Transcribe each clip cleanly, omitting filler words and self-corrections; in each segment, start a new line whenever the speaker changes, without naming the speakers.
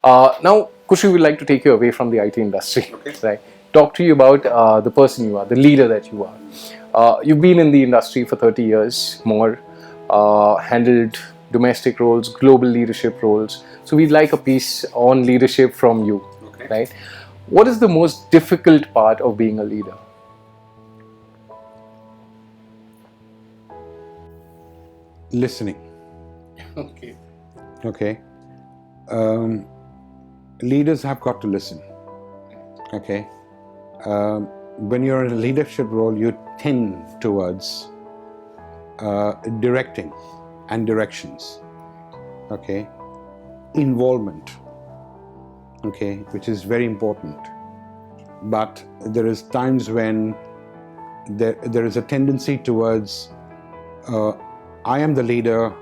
Now, Khushru, we'd like to take you away from the IT industry,
Okay.
right? Talk to you about the person you are, the leader that you are. You've been in the industry for 30 years more, handled domestic roles, global leadership roles. So we'd like a piece on leadership from you,
Okay.
right? What is the most difficult part of being a leader?
Listening.
Okay.
Okay. Leaders have got to listen. Okay. When you're in a leadership role, you tend towards directing and directions. Okay. Involvement. Okay, which is very important. But there is times when there is a tendency towards I am the leader,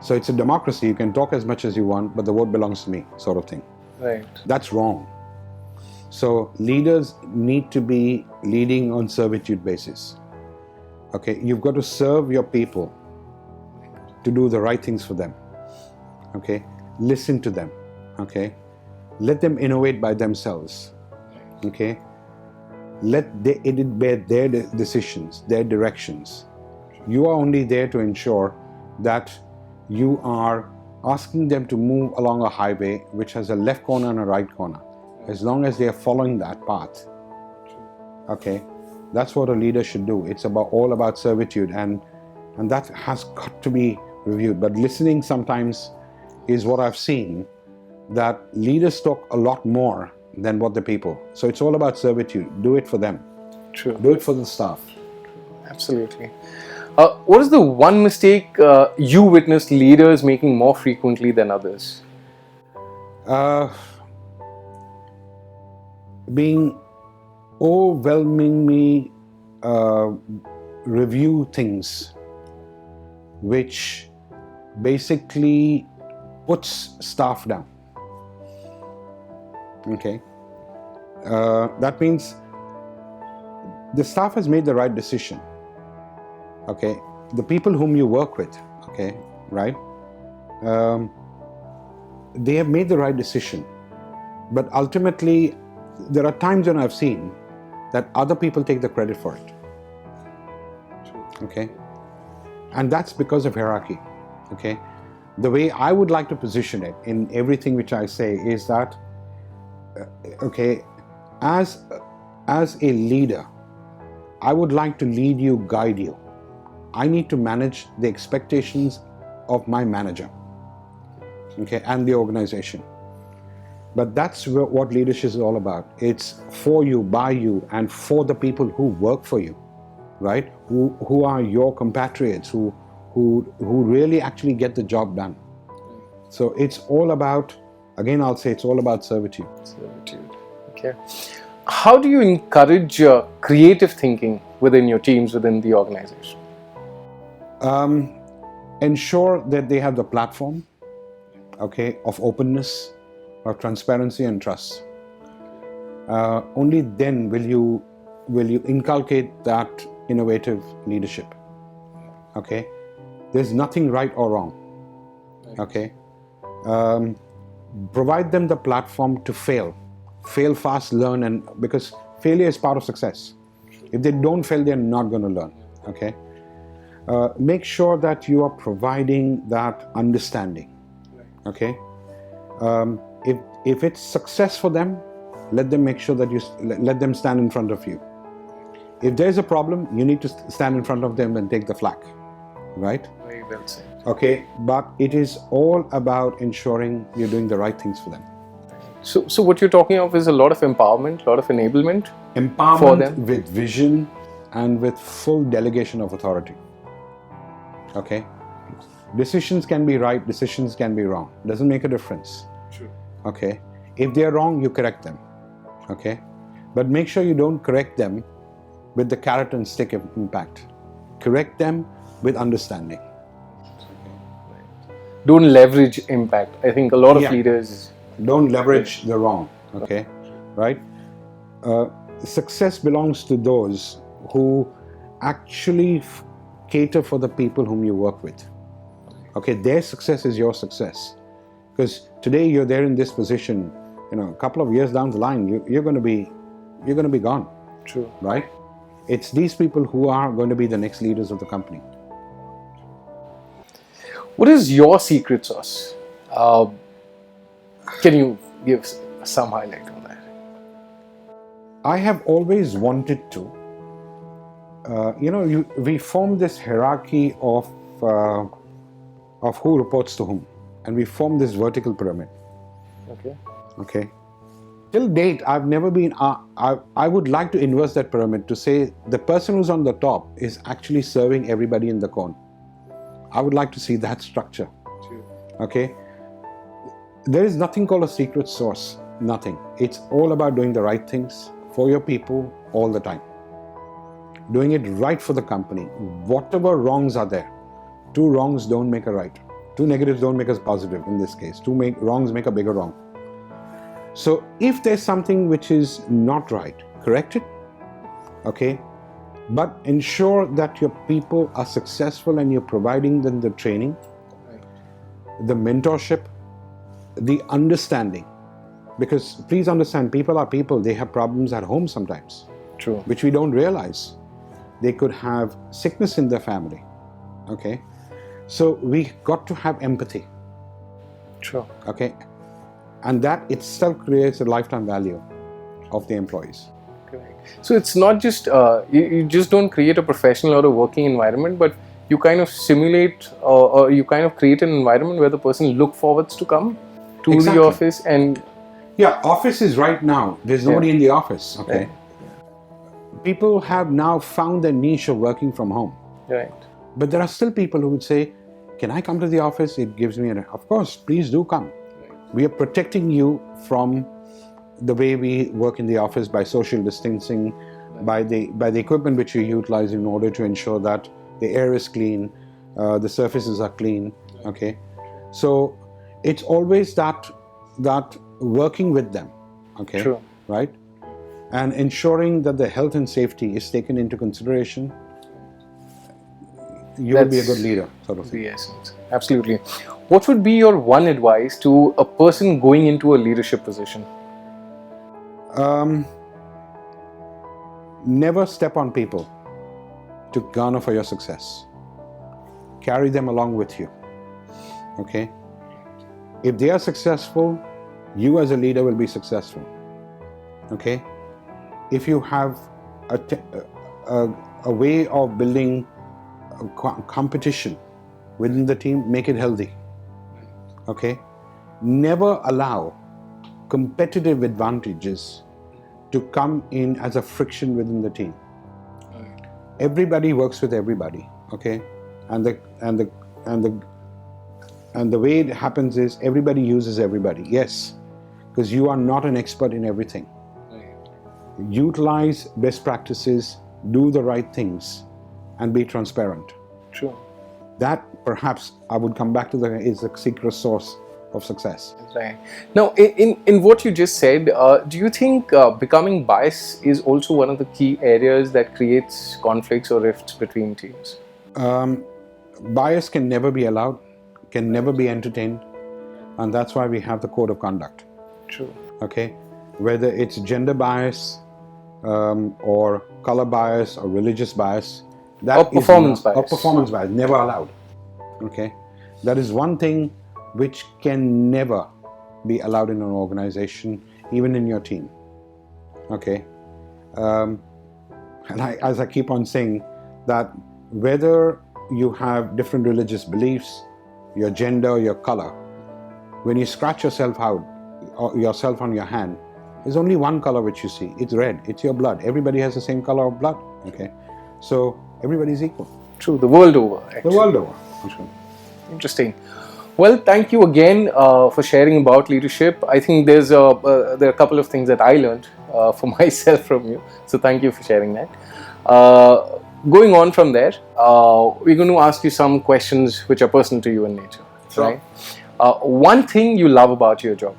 so it's a democracy. You can talk as much as you want, but the vote belongs to me, sort of thing.
Right.
That's wrong. So leaders need to be leading on servitude basis. Okay, you've got to serve your people to do the right things for them. Okay, listen to them. Okay, let them innovate by themselves. Okay, let it bear their decisions, their directions. You are only there to ensure that you are asking them to move along a highway which has a left corner and a right corner. As long as they are following that path, okay, that's what a leader should do. It's all about servitude, and that has got to be reviewed. But listening sometimes is what I've seen, that leaders talk a lot more than what the people. So it's all about servitude. Do it for them.
True.
Do it for the staff.
Absolutely. What is the one mistake you witnessed leaders making more frequently than others?
Being overwhelmingly review things which basically puts staff down. Okay, that means the staff has made the right decision. Okay, the people whom you work with, okay, right, they have made the right decision, but ultimately there are times when I've seen that other people take the credit for it. Okay, and that's because of hierarchy. Okay, the way I would like to position it in everything which I say is that okay, as a leader, I would like to lead you, guide you. I need to manage the expectations of my manager, okay, and the organization. But that's what leadership is all about. It's for you, by you, and for the people who work for you, right? Who are your compatriots, who really actually get the job done. So it's all about, again, I'll say it's all about servitude.
Servitude. Okay. How do you encourage creative thinking within your teams, within the organization?
Ensure that they have the platform, okay, of openness, of transparency and trust. Only then will you inculcate that innovative leadership. Okay, there's nothing right or wrong. Okay, provide them the platform to fail fast, learn, and because failure is part of success. If they don't fail, they're not going to learn. Okay, make sure that you are providing that understanding. Okay, if it's success for them, let them make sure that you let them stand in front of you. If there's a problem, you need to stand in front of them and take the flak, right?
Very well said.
Okay, but it is all about ensuring you're doing the right things for them.
So what you're talking of is a lot of empowerment, a lot of enablement
Empowerment
for them.
with vision and with full delegation of authority. Okay, decisions can be right, decisions can be wrong. Doesn't make a difference.
True.
Okay, if they're wrong, you correct them. Okay, but make sure you don't correct them with the carrot and stick impact. Correct them with understanding.
Don't leverage impact. I think a lot of leaders
don't leverage the wrong. Okay, right? Success belongs to those who actually cater for the people whom you work with. Okay, their success is your success, because Today you're there in this position. A couple of years down the line, you're going to be gone.
True.
Right? It's these people who are going to be the next leaders of the company.
What is your secret sauce? Can you give some highlight on that?
I have always wanted to. We form this hierarchy of who reports to whom, and we form this vertical pyramid. Okay. Till date, I've never been. I would like to inverse that pyramid to say the person who's on the top is actually serving everybody in the cone. I would like to see that structure. Okay. There is nothing called a secret sauce. Nothing. It's all about doing the right things for your people all the time. Doing it right for the company. Whatever wrongs are there, 2 wrongs don't make a right. 2 negatives don't make us positive in this case. 2 wrongs make a bigger wrong. So if there's something which is not right, correct it. Okay. But ensure that your people are successful and you're providing them the training, the mentorship, the understanding. Because please understand, people are people. They have problems at home sometimes.
True.
Which we don't realize. They could have sickness in their family. Okay. So we got to have empathy.
True.
Okay. And that itself creates a lifetime value of the employees.
So it's not just, you just don't create a professional or a working environment, but you kind of simulate or you kind of create an environment where the person look forwards to come to the office. And
yeah, office is right now. There's nobody in the office. Okay. People have now found their niche of working from home.
Right.
But there are still people who would say, can I come to the office? It gives me of course, please do come. Right. We are protecting you from the way we work in the office by social distancing, by the equipment which you utilize in order to ensure that the air is clean, the surfaces are clean. Okay, so it's always that working with them. Okay,
True.
Right, and ensuring that the health and safety is taken into consideration. You will be a good leader, sort of thing.
Yes, absolutely. What would be your one advice to a person going into a leadership position?
Never step on people to garner for your success. Carry them along with you. Okay? If they are successful, you as a leader will be successful. Okay? If you have a way of building a competition within the team, make it healthy. Okay? Never allow competitive advantages to come in as a friction within the team. Everybody works with everybody, okay? And the way it happens is everybody uses everybody. Yes, because you are not an expert in everything. Utilize best practices, do the right things, and be transparent.
True.
That perhaps I would come back to is the secret sauce of success.
Right. Now, in what you just said, do you think becoming biased is also one of the key areas that creates conflicts or rifts between teams?
Bias can never be allowed, can never be entertained, and that's why we have the code of conduct.
True.
Okay, whether it's gender bias or color bias or religious bias,
or performance bias.
Or performance bias, never allowed. Okay, that is one thing which can never be allowed in an organization, even in your team. Okay, and as I keep on saying, that whether you have different religious beliefs, your gender, your color, when you scratch yourself out, or yourself on your hand, there's only one color which you see. It's red. It's your blood. Everybody has the same color of blood. Okay, so everybody's equal.
True. The world over. Actually.
The world over. True.
Interesting. Well, thank you again for sharing about leadership. I think there are a couple of things that I learned for myself from you. So thank you for sharing that. Going on from there, we're going to ask you some questions which are personal to you in nature.
Sure.
Right? One thing you love about your job?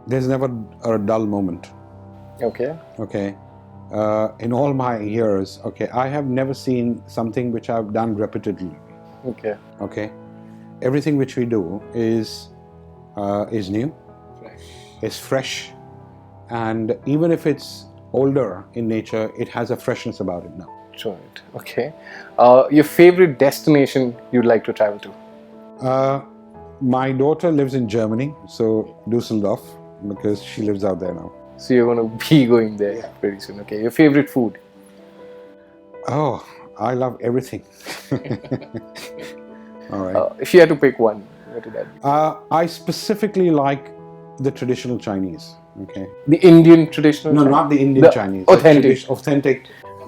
There's never a dull moment.
Okay.
Okay. In all my years, okay, I have never seen something which I've done repeatedly.
Okay.
Okay. everything which we do is new, is fresh, and even if it's older in nature, it has a freshness about it now.
Right. Okay. Your favorite destination you'd like to travel to?
My daughter lives in Germany, so Düsseldorf, because she lives out there now.
So you're going to be going there pretty soon. Okay. Your favorite food?
Oh, I love everything. All right.
If you had to pick one, what would that be?
I specifically like the traditional Chinese. Okay.
The Indian traditional?
No,
Chinese?
not the Indian Chinese.
Authentic.
Authentic,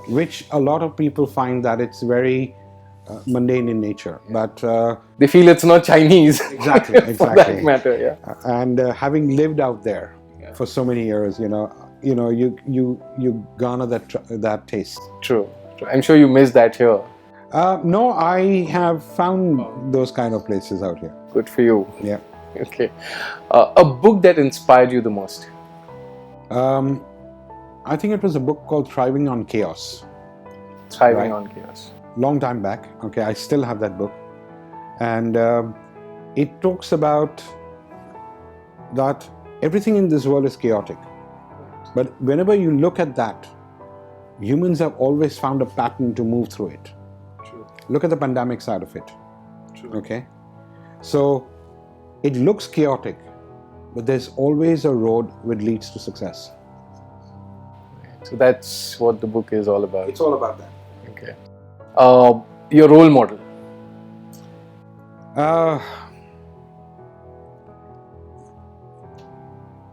which a lot of people find that it's very mundane in nature, but
They feel it's not Chinese.
exactly,
For that matter, yeah.
And having lived out there for so many years, you garner that taste.
True. I'm sure you miss that here.
No, I have found those kind of places out here.
Good for you.
Yeah.
Okay. A book that inspired you the most?
I think it was a book called Thriving on Chaos.
Thriving on Chaos.
Long time back. Okay, I still have that book, and it talks about that everything in this world is chaotic. But whenever you look at that, humans have always found a pattern to move through it.
True.
Look at the pandemic side of it.
True.
Okay, so it looks chaotic, but there's always a road which leads to success.
So that's what the book is all about.
It's all about that.
Okay. Your role model?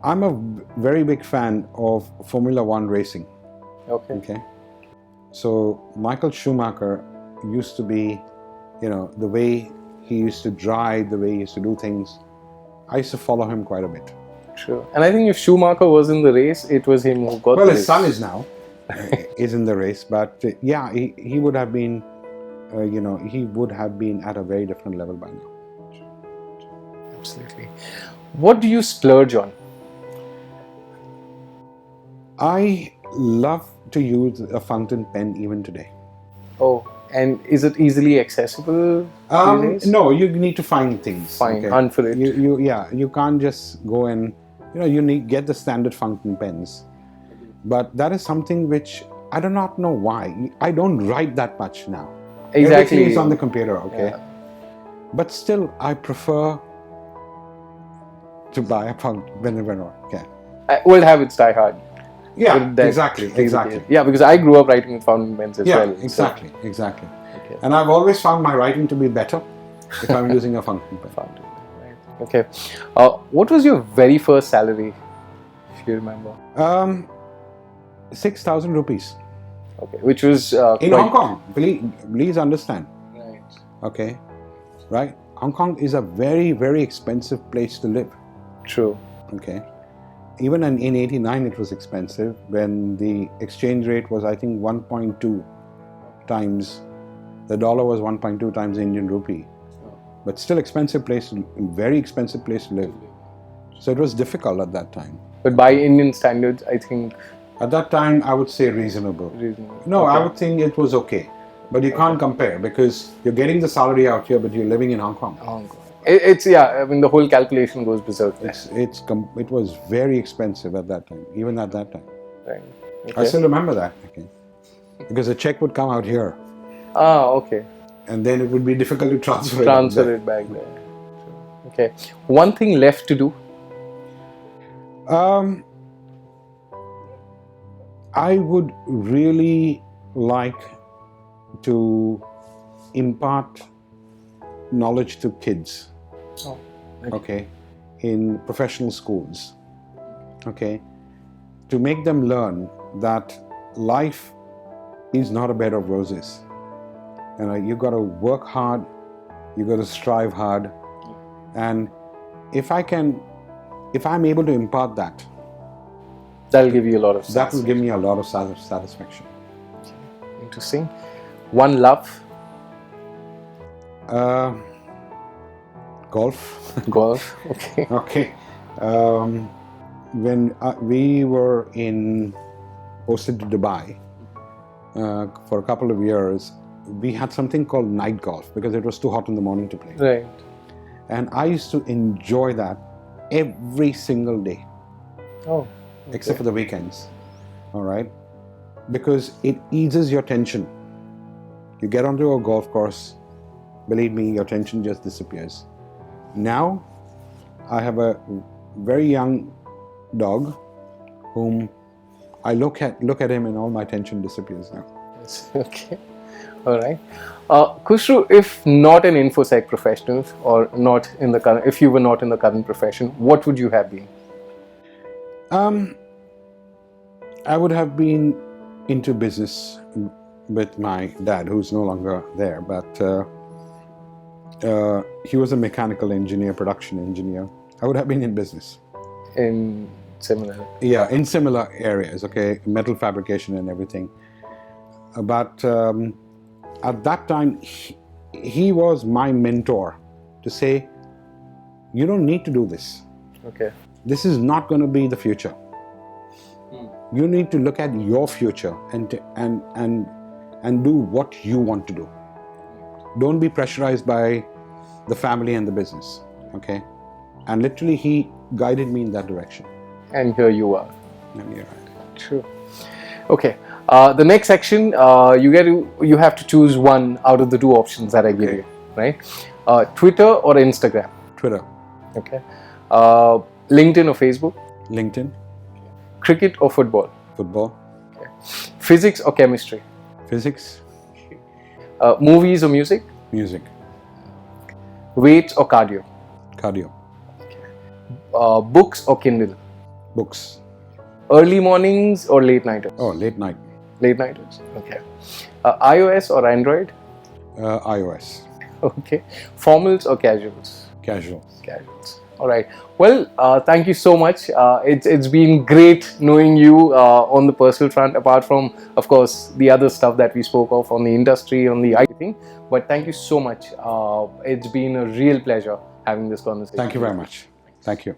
I'm a very big fan of Formula One racing. Okay. So Michael Schumacher used to be, the way he used to drive, the way he used to do things. I used to follow him quite a bit.
True. And I think if Schumacher was in the race, it was him who got the race.
Well, his son is now, is in the race, but he would have been, he would have been at a very different level by now.
Absolutely. What do you splurge on?
I love to use a fountain pen even today.
Oh, and is it easily accessible these days?
No, you need to find things.
Hunt for it.
You can't just go and, you get the standard fountain pens. But that is something which I do not know why. I don't write that much now.
Exactly.
Everything is on the computer, okay?
Yeah.
But still, I prefer to buy a fountain pen whenever I can.
Old habits die hard.
Yeah, exactly.
Yeah, because I grew up writing with fountain pens as well.
Exactly.
Okay.
And I've always found my writing to be better if I'm using a fountain pen.
Right. Okay. What was your very first salary, if you remember?
6,000 rupees.
Okay, which was
in Hong Kong. Please understand.
Right.
Okay, right. Hong Kong is a very, very expensive place to live.
True.
Okay. Even in '89, it was expensive when the exchange rate was, I think, 1.2 times. The dollar was 1.2 times the Indian rupee. But still very expensive place to live. So it was difficult at that time.
But by Indian standards, I think...
At that time, I would say reasonable. No, okay. I would think it was okay. But you can't compare because you're getting the salary out here, but you're living in Hong Kong.
The whole calculation goes berserk.
It was very expensive at that time, even at that time.
Right. Okay.
I still remember that. Okay. Because a check would come out here.
Ah, okay.
And then it would be difficult to transfer
it back there. Okay. One thing left to do?
I would really like to impart knowledge to kids.
Oh,
okay. In professional schools. Okay. To make them learn that life is not a bed of roses. You got to work hard, you got to strive hard, and if I'm able to impart that,
that'll give you a lot of satisfaction.
That will give me a lot of satisfaction.
Interesting. One love?
Golf.
Golf. Okay.
Okay. When we were posted to Dubai for a couple of years, we had something called night golf because it was too hot in the morning to play.
Right.
And I used to enjoy that every single day,
Oh,
except for the weekends. All right? Because it eases your tension. You get onto a golf course, believe me, your tension just disappears. Now, I have a very young dog whom I look at him and all my tension disappears now.
yes. Okay. All right. Khushru, if not an InfoSec professional or not in the current, if you were not in the current profession, what would you have been?
I would have been into business with my dad, who's no longer there, but he was a mechanical engineer, production engineer. I would have been in business.
In similar.
Yeah, in similar areas, okay, metal fabrication and everything. But at that time, he was my mentor to say, you don't need to do this.
Okay.
This is not going to be the future. You need to look at your future and do what you want to do. Don't be pressurized by the family and the business, okay? And literally, he guided me in that direction.
And here you are.
And you're right.
True. Okay. The next section, you have to choose one out of the two options that I give you, right? Twitter or Instagram?
Twitter.
Okay. LinkedIn or Facebook?
LinkedIn.
Cricket or football?
Football.
Okay. Physics or chemistry?
Physics.
Movies or music?
Music.
Weights or cardio?
Cardio.
Books or Kindle?
Books.
Early mornings or late nighters?
Oh, late night.
Late nighters. Okay. iOS or Android?
iOS.
Okay. Formals or casuals?
Casual.
Casuals. All right. Well, thank you so much. It's been great knowing you on the personal front, apart from, of course, the other stuff that we spoke of on the industry, on the IT thing. But thank you so much. It's been a real pleasure having this conversation.
Thank you very much. Thank you.